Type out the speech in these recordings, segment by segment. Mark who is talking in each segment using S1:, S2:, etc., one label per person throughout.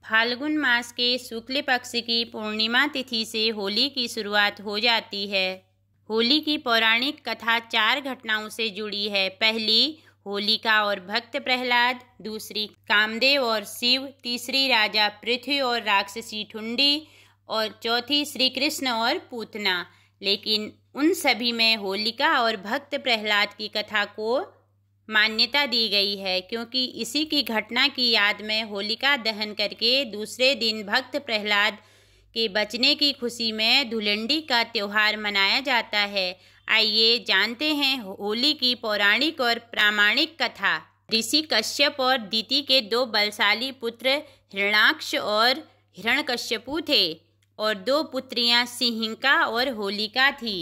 S1: फाल्गुन मास के शुक्ल पक्ष की पूर्णिमा तिथि से होली की शुरुआत हो जाती है। होली की पौराणिक कथा 4 घटनाओं से जुड़ी है। पहली, होलिका और भक्त प्रहलाद। दूसरी, कामदेव और शिव। तीसरी, राजा पृथ्वी और राक्षसी ठुंडी। और चौथी, श्री कृष्ण और पूतना। लेकिन उन सभी में होलिका और भक्त प्रहलाद की कथा को मान्यता दी गई है, क्योंकि इसी की घटना की याद में होलिका दहन करके दूसरे दिन भक्त प्रहलाद के बचने की खुशी में धुलंडी का त्योहार मनाया जाता है। आइए जानते हैं होली की पौराणिक और प्रामाणिक कथा। ऋषि कश्यप और दिति के 2 बलशाली पुत्र हिरण्याक्ष और हिरण्यकश्यपु थे और 2 पुत्रियां सिंहिका और होलिका थी।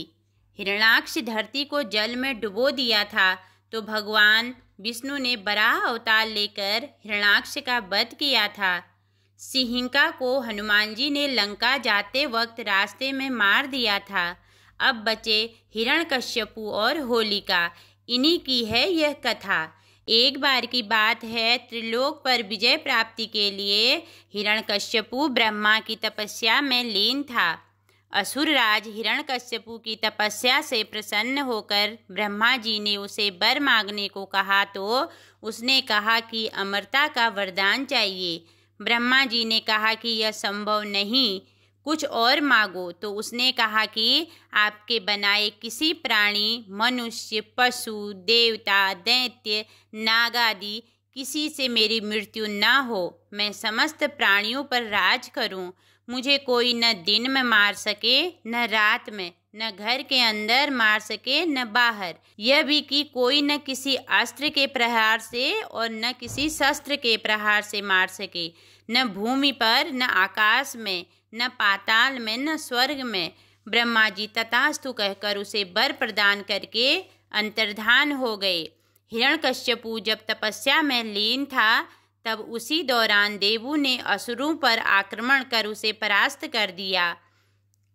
S1: हिरण्याक्ष धरती को जल में डुबो दिया था तो भगवान विष्णु ने वराह अवतार लेकर हिरण्याक्ष का वध किया था। सिंहिका को हनुमान जी ने लंका जाते वक्त रास्ते में मार दिया था। अब बचे हिरण्यकश्यपु और होलिका, इन्हीं की है यह कथा। एक बार की बात है, त्रिलोक पर विजय प्राप्ति के लिए हिरण्यकश्यपु ब्रह्मा की तपस्या में लीन था। असुरराज हिरण्यकश्यपु की तपस्या से प्रसन्न होकर ब्रह्मा जी ने उसे वर मांगने को कहा तो उसने कहा कि अमरता का वरदान चाहिए। ब्रह्मा जी ने कहा कि यह संभव नहीं, कुछ और मांगो। तो उसने कहा कि आपके बनाए किसी प्राणी, मनुष्य, पशु, देवता, दैत्य, नाग आदि किसी से मेरी मृत्यु न हो। मैं समस्त प्राणियों पर राज करूं। मुझे कोई न दिन में मार सके, न रात में, न घर के अंदर मार सके, न बाहर। यह भी कि कोई न किसी अस्त्र के प्रहार से और न किसी शस्त्र के प्रहार से मार सके, न भूमि पर, न आकाश में, न पाताल में, न स्वर्ग में। ब्रह्मा जी तथास्तु कहकर उसे वर प्रदान करके अंतर्धान हो गए। हिरण्यकश्यपु जब तपस्या में लीन था, तब उसी दौरान देवों ने असुरों पर आक्रमण कर उसे परास्त कर दिया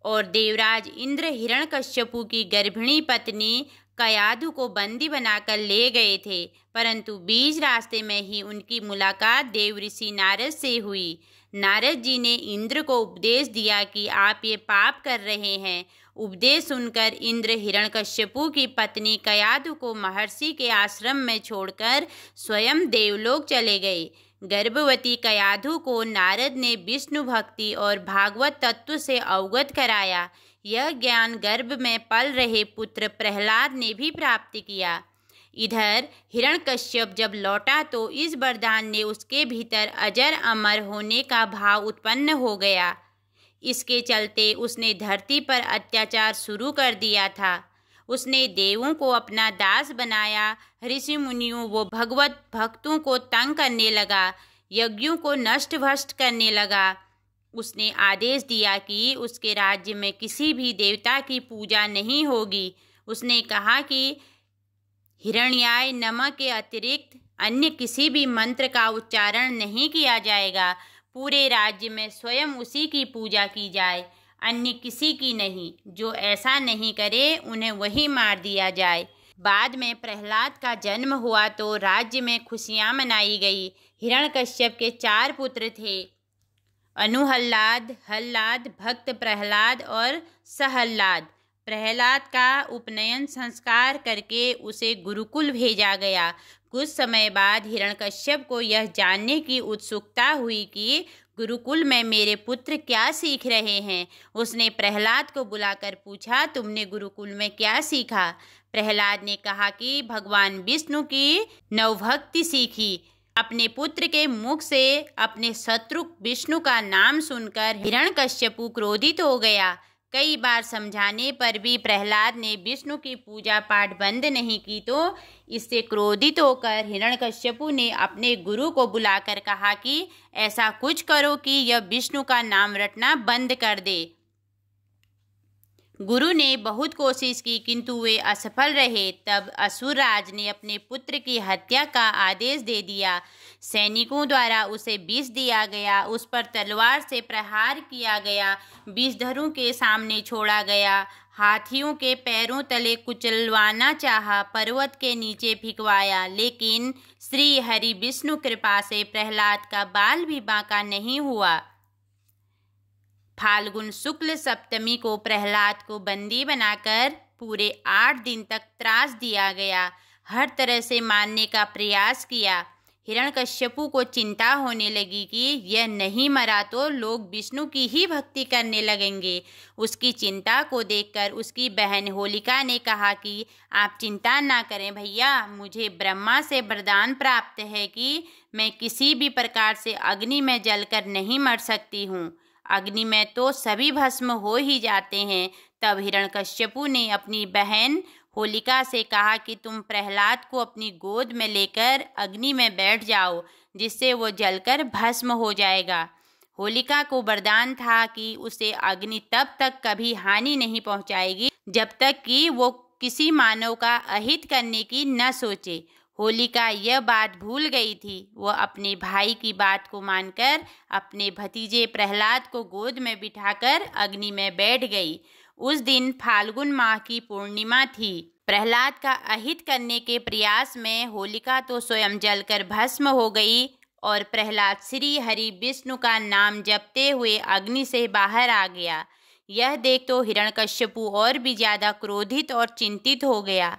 S1: और देवराज इंद्र हिरण्यकश्यपु की गर्भिणी पत्नी कयाधु को बंदी बनाकर ले गए थे, परंतु बीच रास्ते में ही उनकी मुलाकात देव ऋषि नारद से हुई। नारद जी ने इंद्र को उपदेश दिया कि आप ये पाप कर रहे हैं। उपदेश सुनकर इंद्र हिरण्यकश्यपु की पत्नी कयाधु को महर्षि के आश्रम में छोड़कर स्वयं देवलोक चले गए। गर्भवती कयाधु को नारद ने विष्णु भक्ति और भागवत तत्व से अवगत कराया। यह ज्ञान गर्भ में पल रहे पुत्र प्रहलाद ने भी प्राप्त किया। इधर हिरण्यकश्यप जब लौटा तो इस वरदान ने उसके भीतर अजर अमर होने का भाव उत्पन्न हो गया। इसके चलते उसने धरती पर अत्याचार शुरू कर दिया था। उसने देवों को अपना दास बनाया, ऋषि मुनियों व भगवत भक्तों को तंग करने लगा, यज्ञों को नष्ट भ्रष्ट करने लगा। उसने आदेश दिया कि उसके राज्य में किसी भी देवता की पूजा नहीं होगी। उसने कहा कि हिरण्याय नमः के अतिरिक्त अन्य किसी भी मंत्र का उच्चारण नहीं किया जाएगा। पूरे राज्य में स्वयं उसी की पूजा की जाए, अन्य किसी की नहीं। जो ऐसा नहीं करे उन्हें वही मार दिया जाए। बाद में प्रहलाद का जन्म हुआ तो राज्य में खुशियां मनाई गई। हिरण्यकश्यप के 4 पुत्र थे, अनुहल्लाद, हल्लाद, भक्त प्रहलाद और सहल्लाद। प्रहलाद का उपनयन संस्कार करके उसे गुरुकुल भेजा गया। कुछ समय बाद हिरण्यकश्यप को यह जानने की उत्सुकता हुई कि गुरुकुल में मेरे पुत्र क्या सीख रहे हैं। उसने प्रहलाद को बुलाकर पूछा, तुमने गुरुकुल में क्या सीखा? प्रहलाद ने कहा कि भगवान विष्णु की नवभक्ति सीखी। अपने पुत्र के मुख से अपने शत्रु विष्णु का नाम सुनकर हिरण्यकश्यपु क्रोधित हो गया। कई बार समझाने पर भी प्रहलाद ने विष्णु की पूजा पाठ बंद नहीं की तो इससे क्रोधित होकर हिरण्यकश्यपु ने अपने गुरु को बुलाकर कहा कि ऐसा कुछ करो कि यह विष्णु का नाम रटना बंद कर दे। गुरु ने बहुत कोशिश की किंतु वे असफल रहे। तब असुरराज ने अपने पुत्र की हत्या का आदेश दे दिया। सैनिकों द्वारा उसे विष दिया गया, उस पर तलवार से प्रहार किया गया, विषधरों के सामने छोड़ा गया। हाथियों के पैरों तले कुचलवाना चाहा, पर्वत के नीचे फिकवाया, लेकिन श्री हरि विष्णु कृपा से प्रहलाद का बाल भी बांका नहीं हुआ। फाल्गुन शुक्ल सप्तमी को प्रहलाद को बंदी बनाकर पूरे 8 दिन तक त्रास दिया गया। हर तरह से मारने का प्रयास किया। हिरण्यकश्यपु को चिंता होने लगी कि यह नहीं मरा तो लोग विष्णु की ही भक्ति करने लगेंगे। उसकी चिंता को देखकर उसकी बहन होलिका ने कहा कि आप चिंता ना करें भैया, मुझे ब्रह्मा से वरदान प्राप्त है कि मैं किसी भी प्रकार से अग्नि में जलकर नहीं मर सकती हूँ। अग्नि में तो सभी भस्म हो ही जाते हैं। तब हिरण्यकश्यपु ने अपनी बहन होलिका से कहा कि तुम प्रहलाद को अपनी गोद में लेकर अग्नि में बैठ जाओ, जिससे वो जलकर भस्म हो जाएगा। होलिका को वरदान था कि उसे अग्नि तब तक कभी हानि नहीं पहुंचाएगी जब तक कि वो किसी मानव का अहित करने की न सोचे। होलिका यह बात भूल गई थी। वह अपने भाई की बात को मानकर अपने भतीजे प्रहलाद को गोद में बिठाकर अग्नि में बैठ गई। उस दिन फाल्गुन माह की पूर्णिमा थी। प्रहलाद का अहित करने के प्रयास में होलिका तो स्वयं जलकर भस्म हो गई और प्रहलाद श्री हरि विष्णु का नाम जपते हुए अग्नि से बाहर आ गया। यह देख तो हिरण्यकश्यपु और भी ज्यादा क्रोधित और चिंतित हो गया।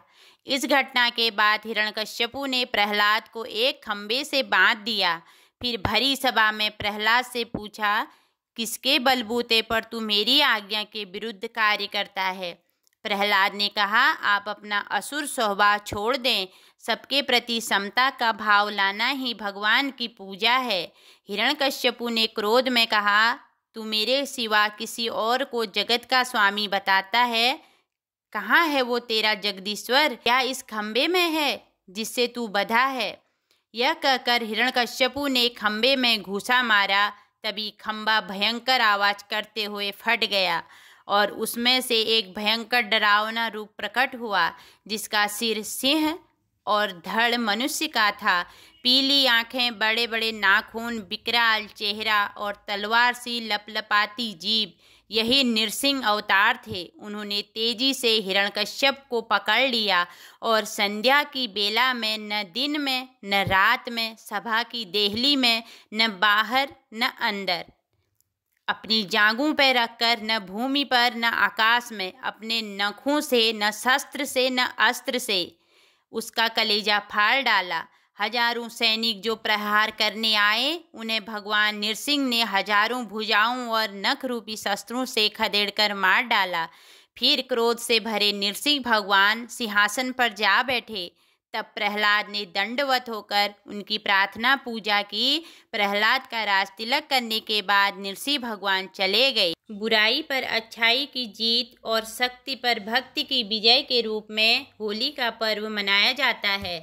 S1: इस घटना के बाद हिरण्यकश्यपु ने प्रहलाद को एक खंबे से बांध दिया। फिर भरी सभा में प्रहलाद से पूछा, किसके बलबूते पर तू मेरी आज्ञा के विरुद्ध कार्य करता है? प्रहलाद ने कहा, आप अपना असुर स्वभाव छोड़ दें। सबके प्रति समता का भाव लाना ही भगवान की पूजा है। हिरण्यकश्यपु ने क्रोध में कहा, तू मेरे सिवा किसी और को जगत का स्वामी बताता है। कहाँ है वो तेरा जगदीश्वर? क्या इस खंबे में है जिससे तू बंधा है? यह कहकर हिरण्यकश्यपु ने खंबे में घूसा मारा। तभी खंबा भयंकर आवाज करते हुए फट गया और उसमें से एक भयंकर डरावना रूप प्रकट हुआ, जिसका सिर सिंह और धड़ मनुष्य का था। पीली आंखें, बड़े बड़े नाखून, विकराल चेहरा और तलवार सी लपलपाती जीभ, यही नृसिंह अवतार थे। उन्होंने तेजी से हिरण्यकश्यप को पकड़ लिया और संध्या की बेला में, न दिन में न रात में, सभा की देहली में न बाहर न अंदर, अपनी जांघों पर रखकर न भूमि पर न आकाश में, अपने नखों से न शस्त्र से न अस्त्र से उसका कलेजा फाड़ डाला। हजारों सैनिक जो प्रहार करने आए, उन्हें भगवान नृसिंह ने हजारों भुजाओं और नख रूपी शस्त्रों से खदेड़कर मार डाला। फिर क्रोध से भरे नृसिंह भगवान सिंहासन पर जा बैठे। तब प्रहलाद ने दंडवत होकर उनकी प्रार्थना पूजा की। प्रहलाद का राज तिलक करने के बाद नृसिंह भगवान चले गए। बुराई पर अच्छाई की जीत और शक्ति पर भक्ति की विजय के रूप में होली का पर्व मनाया जाता है।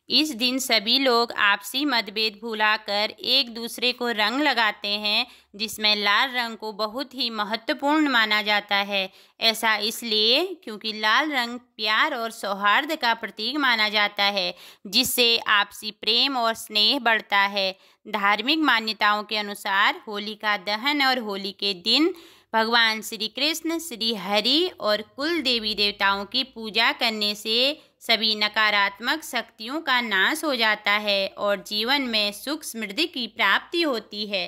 S1: इस दिन सभी लोग आपसी मतभेद भुलाकर एक दूसरे को रंग लगाते हैं, जिसमें लाल रंग को बहुत ही महत्वपूर्ण माना जाता है। ऐसा इसलिए क्योंकि लाल रंग प्यार और सौहार्द का प्रतीक माना जाता है, जिससे आपसी प्रेम और स्नेह बढ़ता है। धार्मिक मान्यताओं के अनुसार होलिका दहन और होली के दिन भगवान श्री कृष्ण, श्री हरि और कुल देवी देवताओं की पूजा करने से सभी नकारात्मक शक्तियों का नाश हो जाता है और जीवन में सुख समृद्धि की प्राप्ति होती है।